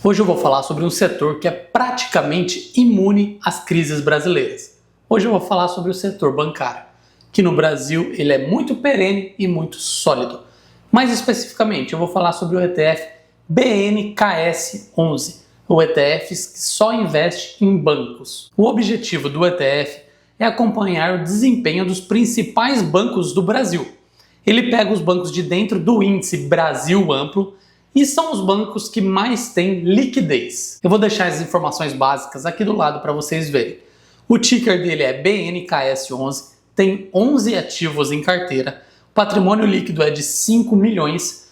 Hoje eu vou falar sobre um setor que é praticamente imune às crises brasileiras. Hoje eu vou falar sobre o setor bancário, que no Brasil ele é muito perene e muito sólido. Mais especificamente, eu vou falar sobre o ETF BNKS11, o ETF que só investe em bancos. O objetivo do ETF é acompanhar o desempenho dos principais bancos do Brasil. Ele pega os bancos de dentro do índice Brasil Amplo e são os bancos que mais têm liquidez. Eu vou deixar as informações básicas aqui do lado para vocês verem. O ticker dele é BNKS11, tem 11 ativos em carteira, o patrimônio líquido é de 5 milhões,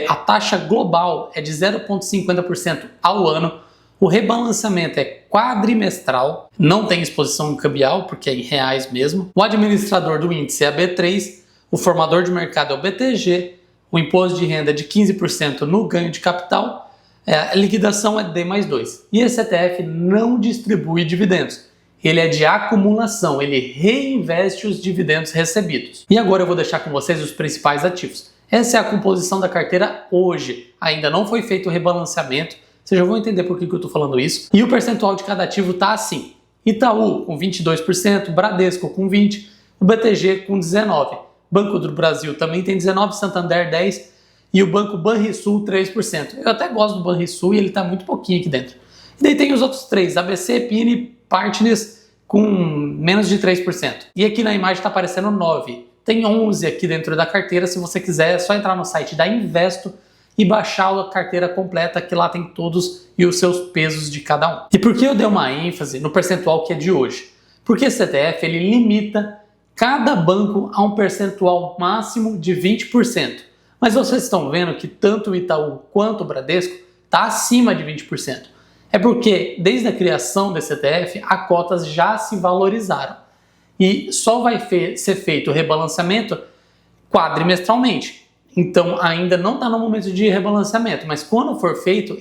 a taxa global é de 0,50% ao ano, o rebalanceamento é quadrimestral, não tem exposição cambial porque é em reais mesmo, o administrador do índice é a B3, o formador de mercado é o BTG, o imposto de renda é de 15% no ganho de capital, a liquidação é D+2. E esse ETF não distribui dividendos, ele é de acumulação, ele reinveste os dividendos recebidos. E agora eu vou deixar com vocês os principais ativos. Essa é a composição da carteira hoje, ainda não foi feito o rebalanceamento, vocês já vão entender por que eu estou falando isso. E o percentual de cada ativo está assim: Itaú com 22%, Bradesco com 20%, o BTG com 19%. Banco do Brasil também tem 19%, Santander 10% e o Banco Banrisul 3%. Eu até gosto do Banrisul e ele está muito pouquinho aqui dentro. E daí tem os outros três, ABC, Pini, Partners com menos de 3%. E aqui na imagem está aparecendo 9%. Tem 11 aqui dentro da carteira, se você quiser é só entrar no site da Investo e baixar a carteira completa, que lá tem todos e os seus pesos de cada um. E por que eu dei uma ênfase no percentual que é de hoje? Porque esse ETF ele limita cada banco a um percentual máximo de 20%. Mas vocês estão vendo que tanto o Itaú quanto o Bradesco está acima de 20%. É porque desde a criação desse ETF, as cotas já se valorizaram. E só vai ser feito o rebalanceamento quadrimestralmente. Então ainda não está no momento de rebalanceamento, mas quando for feito,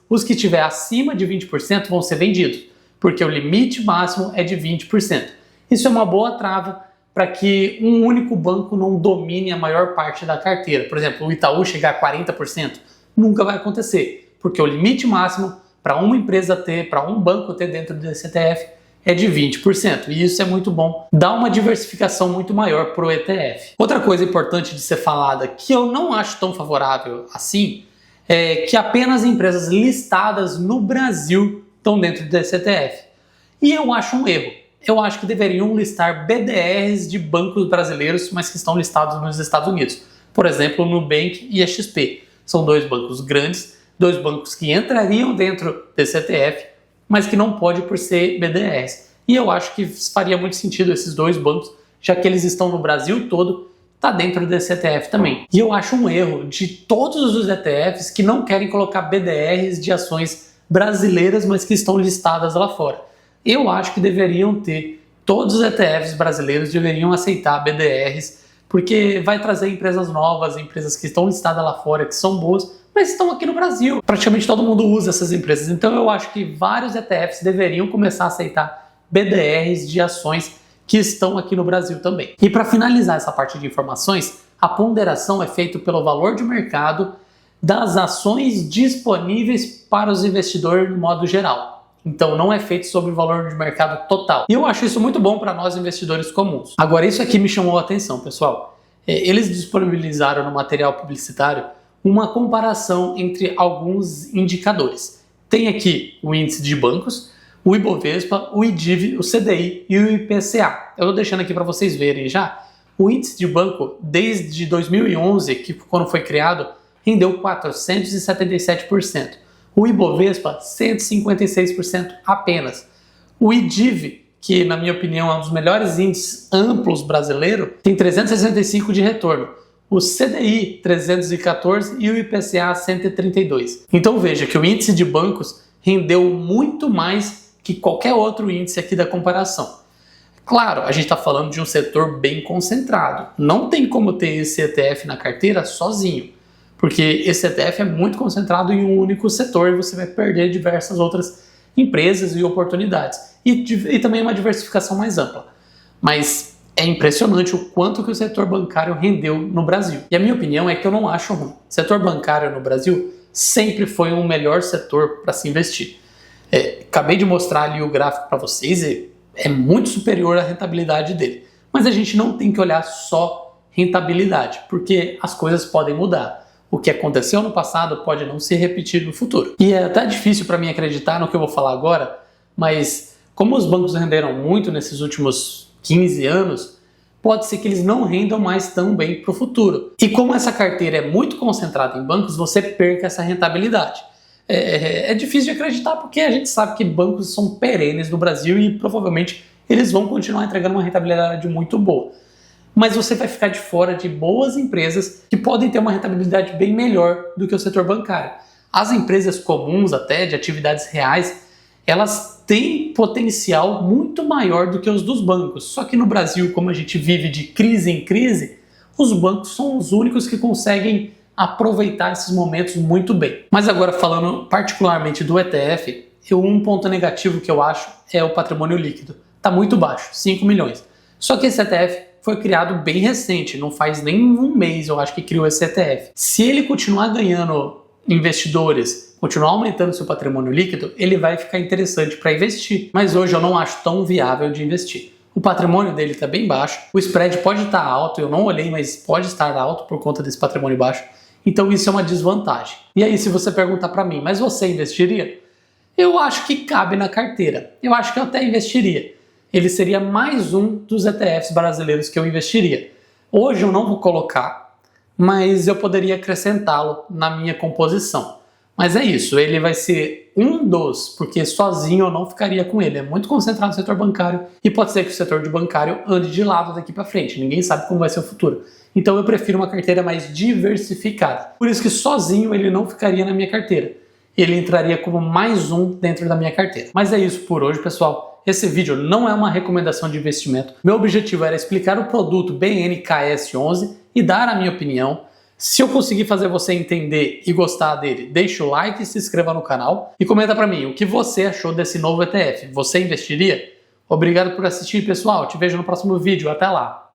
os que tiver acima de 20% vão ser vendidos, porque o limite máximo é de 20%. Isso é uma boa trava para que um único banco não domine a maior parte da carteira. Por exemplo, o Itaú chegar a 40%, nunca vai acontecer, porque o limite máximo para uma empresa ter, para um banco ter dentro desse ETF é de 20%. E isso é muito bom, dá uma diversificação muito maior para o ETF. Outra coisa importante de ser falada, que eu não acho tão favorável assim, é que apenas empresas listadas no Brasil estão dentro desse ETF. E eu acho um erro. Eu acho que deveriam listar BDRs de bancos brasileiros, mas que estão listados nos Estados Unidos. Por exemplo, o Nubank e a XP. São dois bancos grandes, dois bancos que entrariam dentro desse ETF, mas que não pode por ser BDRs. E eu acho que faria muito sentido esses dois bancos, já que eles estão no Brasil todo, tá dentro desse ETF também. E eu acho um erro de todos os ETFs que não querem colocar BDRs de ações brasileiras, mas que estão listadas lá fora. Eu acho que deveriam ter, todos os ETFs brasileiros deveriam aceitar BDRs, porque vai trazer empresas novas, empresas que estão listadas lá fora, que são boas, mas estão aqui no Brasil. Praticamente todo mundo usa essas empresas, então eu acho que vários ETFs deveriam começar a aceitar BDRs de ações que estão aqui no Brasil também. E para finalizar essa parte de informações, a ponderação é feita pelo valor de mercado das ações disponíveis para os investidores no modo geral. Então não é feito sobre o valor de mercado total. E eu acho isso muito bom para nós investidores comuns. Agora isso aqui me chamou a atenção, pessoal. Eles disponibilizaram no material publicitário uma comparação entre alguns indicadores. Tem aqui o índice de bancos, o Ibovespa, o IDIV, o CDI e o IPCA. Eu estou deixando aqui para vocês verem já. O índice de banco, desde 2011, que quando foi criado, rendeu 477%. O Ibovespa, 156% apenas. O IDIV, que na minha opinião é um dos melhores índices amplos brasileiro, tem 365% de retorno. O CDI, 314% e o IPCA, 132%. Então veja que o índice de bancos rendeu muito mais que qualquer outro índice aqui da comparação. Claro, a gente está falando de um setor bem concentrado. Não tem como ter esse ETF na carteira sozinho, porque esse ETF é muito concentrado em um único setor e você vai perder diversas outras empresas e oportunidades. E também uma diversificação mais ampla. Mas é impressionante o quanto que o setor bancário rendeu no Brasil. E a minha opinião é que eu não acho ruim. O setor bancário no Brasil sempre foi um melhor setor para se investir. Acabei de mostrar ali o gráfico para vocês, é muito superior à rentabilidade dele. Mas a gente não tem que olhar só rentabilidade, porque as coisas podem mudar. O que aconteceu no passado pode não se repetir no futuro. E é até difícil para mim acreditar no que eu vou falar agora, mas como os bancos renderam muito nesses últimos 15 anos, pode ser que eles não rendam mais tão bem para o futuro. E como essa carteira é muito concentrada em bancos, você perca essa rentabilidade. É difícil de acreditar porque a gente sabe que bancos são perenes no Brasil e provavelmente eles vão continuar entregando uma rentabilidade muito boa. Mas você vai ficar de fora de boas empresas que podem ter uma rentabilidade bem melhor do que o setor bancário. As empresas comuns até, de atividades reais, elas têm potencial muito maior do que os dos bancos. Só que no Brasil, como a gente vive de crise em crise, os bancos são os únicos que conseguem aproveitar esses momentos muito bem. Mas agora falando particularmente do ETF, um ponto negativo que eu acho é o patrimônio líquido. Está muito baixo, 5 milhões. Só que esse ETF foi criado bem recente, não faz nem um mês eu acho que criou esse ETF. Se ele continuar ganhando investidores, continuar aumentando seu patrimônio líquido, ele vai ficar interessante para investir. Mas hoje eu não acho tão viável de investir. O patrimônio dele está bem baixo, o spread pode estar alto, eu não olhei, mas pode estar alto por conta desse patrimônio baixo. Então isso é uma desvantagem. E aí se você perguntar para mim, mas você investiria? Eu acho que cabe na carteira. Eu acho que eu até investiria. Ele seria mais um dos ETFs brasileiros que eu investiria. Hoje eu não vou colocar, mas eu poderia acrescentá-lo na minha composição. Mas é isso, ele vai ser um dos, porque sozinho eu não ficaria com ele. É muito concentrado no setor bancário e pode ser que o setor de bancário ande de lado daqui para frente. Ninguém sabe como vai ser o futuro. Então eu prefiro uma carteira mais diversificada. Por isso que sozinho ele não ficaria na minha carteira. Ele entraria como mais um dentro da minha carteira. Mas é isso por hoje, pessoal. Esse vídeo não é uma recomendação de investimento. Meu objetivo era explicar o produto BNKS11 e dar a minha opinião. Se eu conseguir fazer você entender e gostar dele, deixa o like, se inscreva no canal e comenta pra mim o que você achou desse novo ETF. Você investiria? Obrigado por assistir, pessoal. Te vejo no próximo vídeo. Até lá!